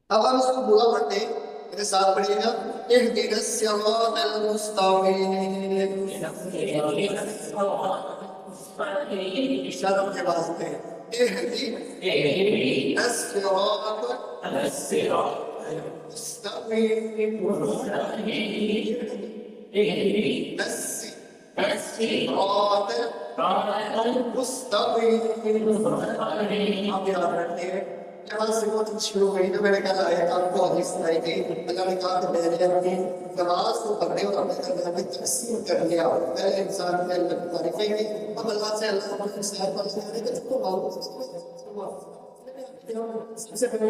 अब हम इसको पूरा पढ़ते हैं, मेरे साथ पढ़िएगा। इहदिनस सिरातल मुस्तकीम, इशारों के वास्ते इहदिनस सिरातल मुस्तकीम, इहदिनस सिरातल मुस्तकीम। आप याद रखते हैं, जहाँ से वो शुरू हुई तो मैंने कहा है आपको हदीस सुनाई गई, अल्लाह ने कहा कि मैंने अपनी नमाज को पढ़ने और अपने दरगाह में तकसीम कर लिया। पहले इंसान ने अल्लाह की तारीफें की, अब अल्लाह से अल्लाह को इंसान पर जाने का तो बहुत सबसे पहले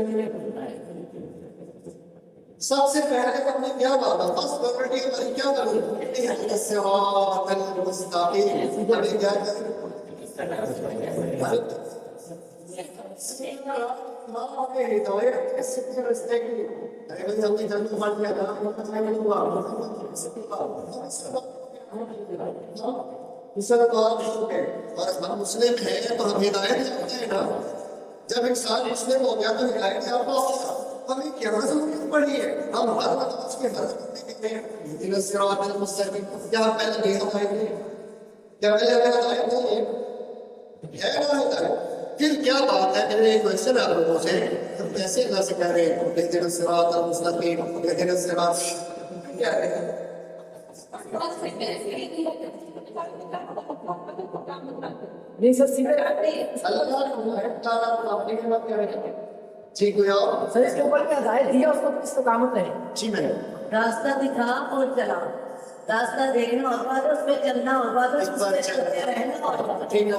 हमने क्या माना, फर्स्ट प्रॉपर्टी हमारी क्या करूँ, सिरातल मुस्तकीम। हमने क्या कहा, हिदायत कैसे रस्ते की अगर जल्दी जल्दी बढ़ गया था नहीं हुआ दूसरा तो आप और हम मुस्लिम हैं तो हम हिदायत चाहते हैं ना। जब इंसान मुस्लिम हो गया तो हिदायत चाहता होगा, हमें क्या जरूरत पड़ी है, हम हर नमाज के हर करते हैं इहदिनस सिरातल मुस्तकीम। क्या पहले नहीं होता, क्या पहले हिदायत नहीं है ना हिदायत। फिर क्या बात है, मेरे एक क्वेश्चन आप लोगों से, हम कैसे अल्लाह से कह रहे हैं इहदिनस सिरातल मुस्तकीम, इहदिनस सिरात क्या है? नहीं सर सीधे जी कोई और? सर इसके ऊपर क्या हिदायत दिया उसको किस कामत है? जी मैंने रास्ता दिखा और चला, रास्ता देखना और बात है, उसमें चलना और बात है, उसमें चलते रहना और बात है। ठीक है,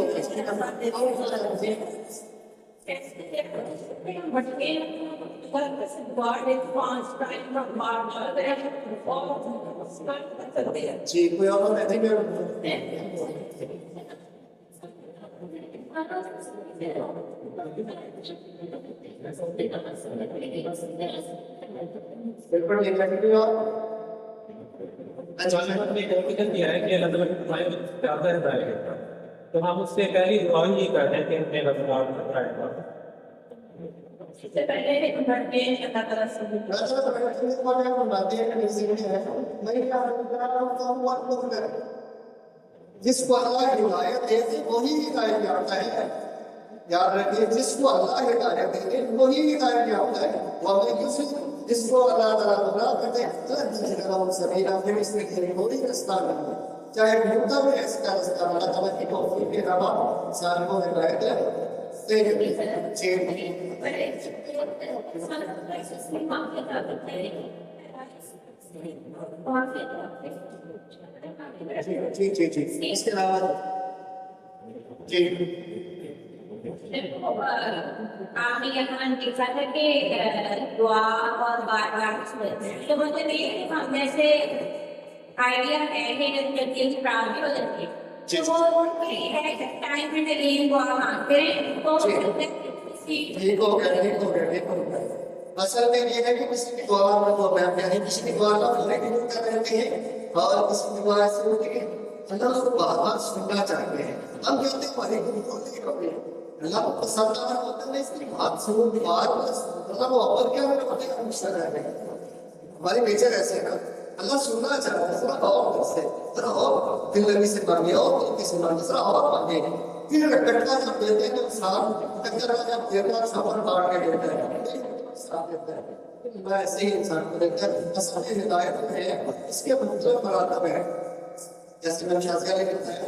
जी कोई और? नहीं बिल्कुल ठीक है, कोई और? अच्छा दिया है कि अल्लाह ताला की दुआएं ज़्यादा हिदायत है, तो हम उससे पहली दुआ ही करते हैं कि हमें अल्लाह ताला की हिदायत दे। इससे पहले घर पे अल्लाह ताला से जिसको अल्लाह हिदायत देते वही हिदायत याफ्ता है। याद रखिए, जिसको अल्लाह हिदायत देते वही हिदायत याफ्ता है। जिसको अल्लाह ताला गुमराह करते हैं फिर इसमें कोई रास्ता नहीं, चाहे ढूंढता भी ऐसा रास्ता अल्लाह ताला की तौफीक के अलावा इंसान को हिदायत है। जी जी जी, इसके अलावा जी आप यहाँ लिखा था कि दुआ और बार बार तो मुझे नहीं जैसे आइडिया है कि जब दिल खराब हो जाती है तो वो टाइम में नहीं दुआ मांगते तो ठीक हो गया, ठीक हो गया, ठीक हो गया। असल में ये है कि किसी की दुआ में तो मैं नहीं, किसी की दुआ का फल नहीं कर रहे हैं और किसी की दुआ ऐसे होती है अल्लाह को बार-बार सुनना चाहते हैं। हम कहते हैं हमारे गुरु को देखोगे अल्लाह को पसंद आ रहा होता है, इसकी बात सुनो, बात मतलब वो अव्वल क्या है होते हैं गुस्सा रह गए। हमारे नेचर ऐसे है ना, अल्लाह सुनना चाहता है, थोड़ा और से थोड़ा और दिल लगी से मांगे और दिल से मांगे थोड़ा और मांगे। फिर कटका जब देते हैं तो इंसान कच्चा जब देता है सामान बांट के देता है, साथ देता है। मैं ऐसे ही इंसान को देखता है असल में हिदायत है इसके मतलब मरातब है। जैसे मैं शाज़िया लिखता है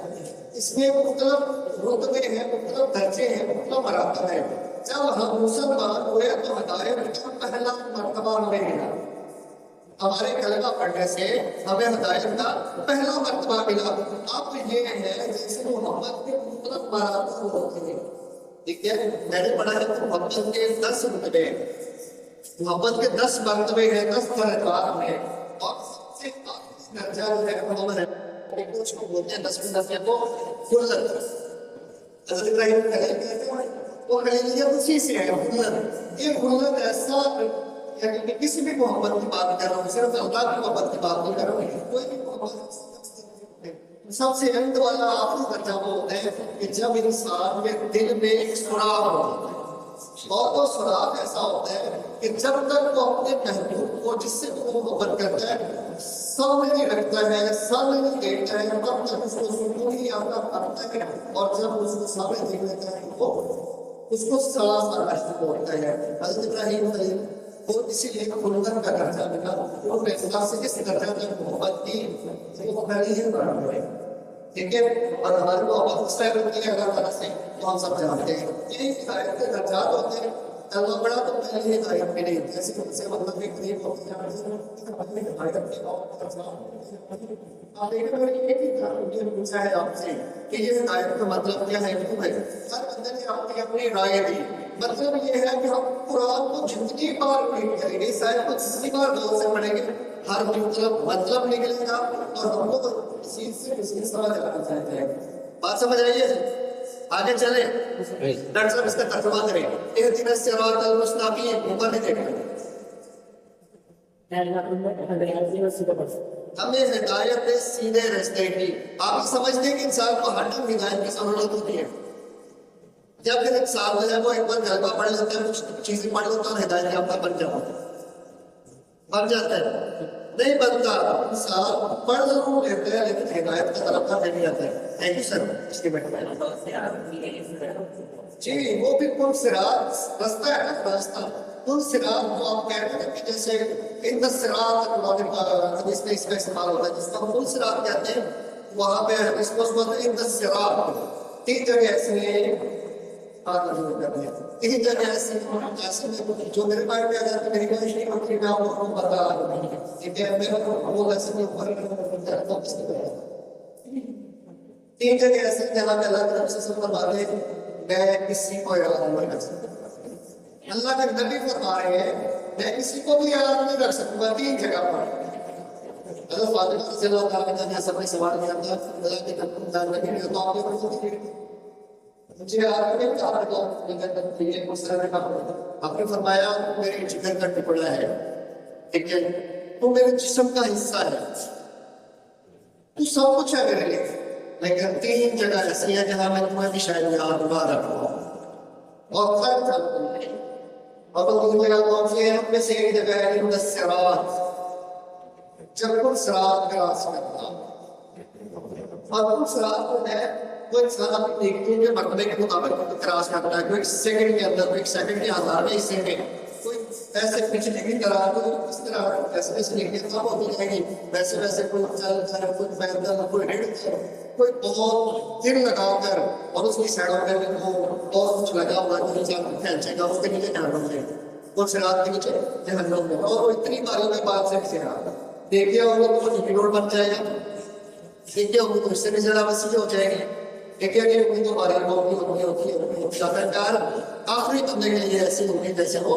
इसमें मतलब रुतबे हैं, मतलब दर्जे हैं, मतलब मरातब है। जब हम मुसलमान हुए तो हिदायत का पहला मर्तबा हमें मिला। हमारे कलमा पढ़ने से हमें हिदायत का पहला मर्तबा मिला। अब ये है जैसे मोहब्बत के मतलब मरातब होते हैं, ठीक है। मैंने पढ़ा है मोहब्बत के 10 रुतबे, मोहब्बत के 10 मर्तबे हैं, 10 दर्जात हैं और सबसे दर्जा है मोहब्बत कुछ को बोलते हैं 10 दर्जे को खुल्लत। हज़रत इब्राहीम वो कहेंगे उसी से है खुल्लत। ये खुल्लत ऐसा यानी कि किसी भी मोहब्बत की बात कर रहा हूँ, सिर्फ अल्लाह की मोहब्बत की बात नहीं कर रहा हूँ, कोई भी मोहब्बत। सबसे अंत वाला आखिरी दर्जा वो होता है कि जब इंसान के दिल में एक सुराग होता है, और वो सुराग ऐसा होता है कि कि जब तक वो अपने महबूब को जिससे वो मोहब्बत करता है सामने नहीं रखता है, सामने नहीं देखता है, तब तक उसको सुकून ही आता आता है। और जब उसको सामने देख लेता है वो उसको सारा सारा इश्क होता है। हज़रत इब्राहीम खलील वो इसीलिए खुलकर का दर्जा मिला, वो फैसला से इस दर्जा तक मोहब्बत की वो पहले ही बना हुआ है। ठीक है, और हमारे को सब्सक्राइब किया अगर तरह से तो हम सब जानते हैं ये हिदायत के दर्जात होते हैं। अल्लाह बड़ा तो पहले हिदायत मिली, जैसे उनसे मतलब एक करीब होते हैं हिदायत के आप एक बार ये पूछा है आपसे कि ये हिदायत का मतलब क्या है। क्यों है हर बंदे ने अपनी अपनी राय दी। मतलब ये है कि हम कुरान को जितनी बार रीड करेंगे, शायद को जितनी बार गौर से पढ़ेंगे, हर मतलब निकलेगा और हम लोग किसी से किसी समझ आना चाहते हैं। बात समझ रही है? आगे चले, डॉक्टर साहब इसका तर्जुमा करें। एक दिन सिरातल मुस्तकीम ऊपर नहीं देखना, हमें हिदायत सीधे रास्ते की। आप समझते हैं कि इंसान को हर टाइम हिदायत की जरूरत होती है। जब फिर इंसान जो है वो एक बार गलबा पढ़ लेता है, कुछ चीजें पढ़ लेता है और हिदायत आपका बन जाता है। नहीं बनता, इंसान पढ़ जरूर लेते हैं लेकिन हिदायत का तरफ का नहीं आता है। थैंक यू सर, इसके बैठे जी वो भी पुल सिरात रास्ता है ना, रास्ता पुल सिरात को आप कहते हैं कि जैसे इन सिरात इसमें इसका इस्तेमाल होता है, जिसका पुल सिरात कहते हैं। वहाँ पे इसको बोलते हैं इन सिरात। तीन जगह ऐसे तीन जगह ऐसे जो मेरे पास में आ जाता है, मेरी कोशिश नहीं होती मैं आपको बता ठीक है। मेरा वो ऐसे तीन जगह ऐसे जहाँ पे अल्लाह तरफ से फरमाते हैं मैं किसी को याद नहीं रख सकता। अल्लाह के नबी फरमा रहे हैं मैं किसी को भी याद नहीं रख सकूंगा। तीन जगह पर अगर फातिमा रज़ियल्लाहु ताला अन्हा सब ने सवाल किया था अल्लाह के नबी ने तो आपने मुझे आपने कहा तो ये मुसलमान ने कहा आपने फरमाया मेरे जिगर का टुकड़ा है, ठीक है, तो मेरे जिस्म का हिस्सा है, तू सब कुछ है मेरे लिए। लेकिन तीन जगह ऐसी है जहाँ मैं तुम्हारी शायद याद ना रखूँ और खैर और तो तीन जगह कौन सी है? उनमें से एक जगह है इनका सिरात, जब तुम सिरात क्रॉस करना और तुम सिरात को है वो इंसान अपनी नेकियों के मरतबे के मुताबिक क्रॉस करता है। कोई सेकंड के अंदर, कोई सेकंड के आधार में, सेकंड कोई ऐसे पीछे लेकिन करा तो इस तरह ऐसे ऐसे नेकियां कम होती जाएगी, वैसे वैसे कोई चल चल कोई पैदल कोई रेड कोई बहुत दिन लगाकर और उसकी साइडों में वो और कुछ लगा हुआ है इंसान फैलचेगा उसके नीचे ध्यान रखें वो सिरात के नीचे ध्यान रखें और वो इतनी बारी में बात से सिरात देखिए और वो तो रोड बन जाएगा, देखिए वो तो इससे भी ज्यादा वसील हो जाएगी। देखिए कि उनकी तो बारी होती है सरकार आखिरी बंदे के लिए ऐसी होगी जैसे वो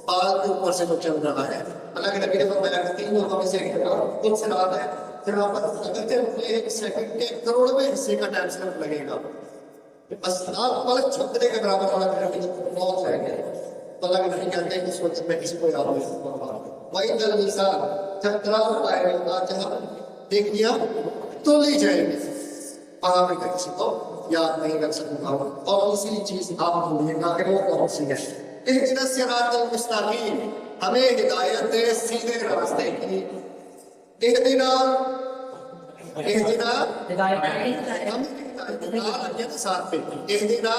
पाल के ऊपर से जो चल रहा है। अल्लाह के नबी ने फरमाया तीन लोगों में से एक सिरात है, जहाँ पर अगर एक सेकंड के करोड़वें हिस्से का टाइम सिर्फ लगेगा, बस आप पलक झपकने के बराबर वाला पहुंच जाएंगे। तो अल्लाह के नबी कहते हैं कि उस वक्त में किसी को याद नहीं सकता। वही दल निशान जब तराजू पाएगा जहाँ देख लिया तो ले जाएंगे, वहां पे किसी को याद नहीं कर सकूंगा। और दूसरी चीज आप भूलिएगा कि वो कौन सी है? इहदिना सिरातल मुस्तकीम, हमें हिदायत है सीधे रास्ते की। इहदिना इहदिना हमें साथ पे इहदिना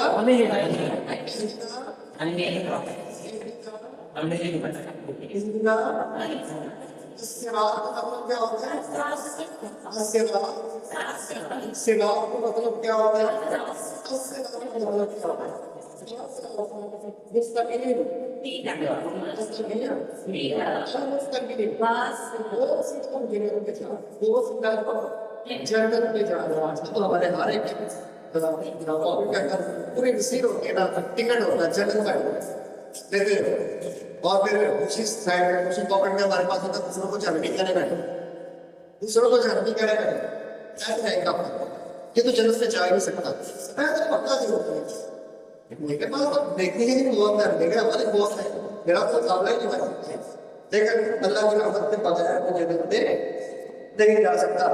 इहदिना सिरात का मतलब क्या होता है? सिरात का मतलब क्या होता है? मतलब क्या होता है? मुस्तकीम जन्नत में जा रहा है। तो हमारे हर एक पूरी रिसीव होती है ना, टिकट होता है जन्नत का। और फिर उसी साइड उसी पॉकेट में हमारे पास होता है दूसरों को जन्नती करेगा, दूसरों को जन्नती करेगा ये तो जन्नत से जा ही नहीं सकता। पक्का नहीं होता है मेरे पास देखने के लिए बहुत है, मेरे हमारे बहुत है, मेरा तो मुकाबला ही नहीं बन सकता। लेकिन अल्लाह की रहमत से बगैर मुझे नहीं जा सकता।